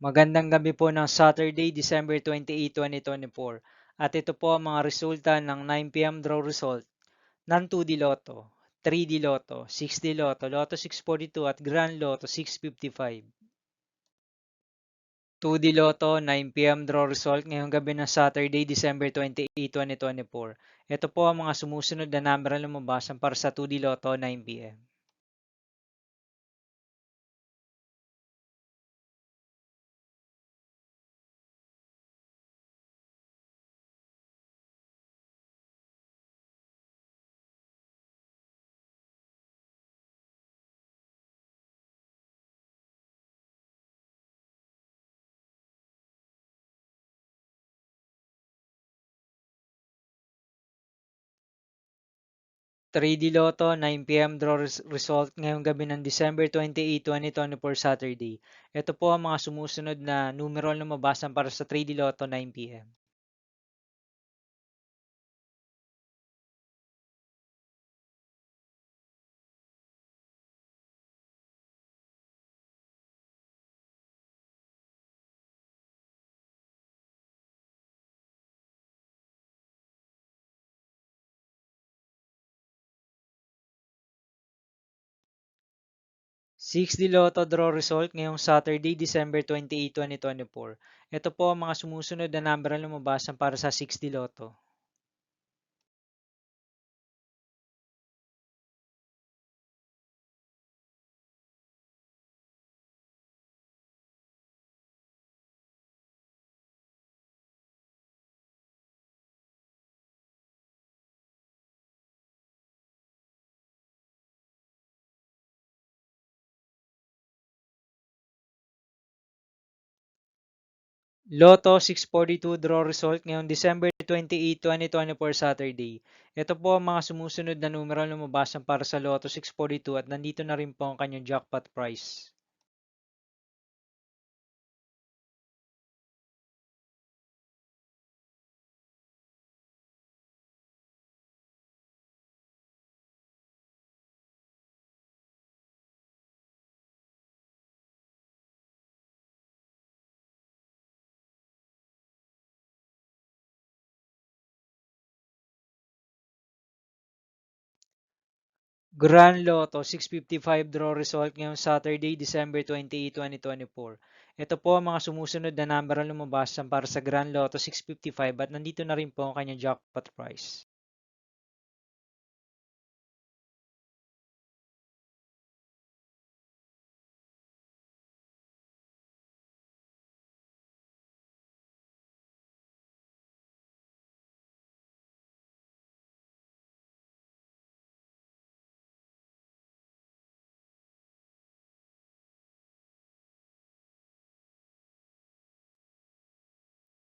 Magandang gabi po ng Saturday, December 28, 2024. At ito po ang mga resulta ng 9 p.m. draw result ng 2D Lotto, 3D Lotto, 6D Lotto, Lotto 642 at Grand Lotto 655. 2D Lotto 9 p.m. draw result ngayong gabi ng Saturday, December 28, 2024. Ito po ang mga sumusunod na number na lumabas para sa 2D Lotto 9 p.m. 3D Lotto 9 p.m. draw result ngayong gabi ng December 28, 2024 Saturday. Ito po ang mga sumusunod na numero na lumabas para sa 3D Lotto 9 p.m. 6D Lotto draw result ngayong Saturday, December 28, 2024. Ito po ang mga sumusunod na number na lumabas para sa 6D Lotto. Lotto 642 draw result ngayong December 28, 2024 Saturday. Ito po ang mga sumusunod na numero na lumabas para sa Lotto 642 at nandito na rin po ang kanyang jackpot price. Grand Lotto 655 draw result ngayong Saturday, December 28, 2024. Ito po ang mga sumusunod na number na lumabas para sa Grand Lotto 655 at nandito na rin po ang kanyang jackpot price.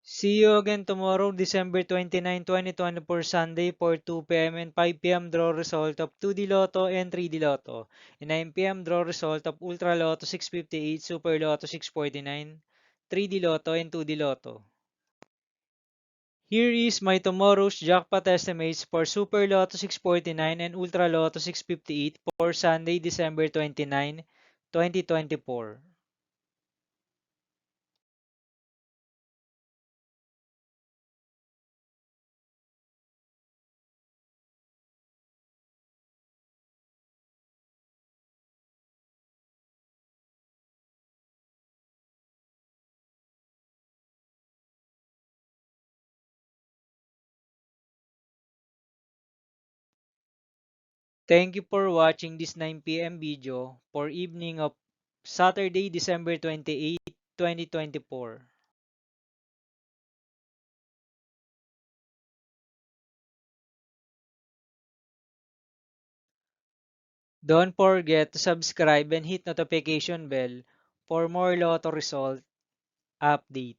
See you again tomorrow, December 29, 2024 Sunday for 2 p.m. and 5 p.m. draw result of 2D Lotto and 3D Lotto. And 9 p.m. draw result of Ultra Lotto 658, Super Lotto 649, 3D Lotto and 2D Lotto. Here is my tomorrow's jackpot estimates for Super Lotto 649 and Ultra Lotto 658 for Sunday, December 29, 2024. Thank you for watching this 9 p.m. video for evening of Saturday, December 28, 2024. Don't forget to subscribe and hit notification bell for more Lotto result update.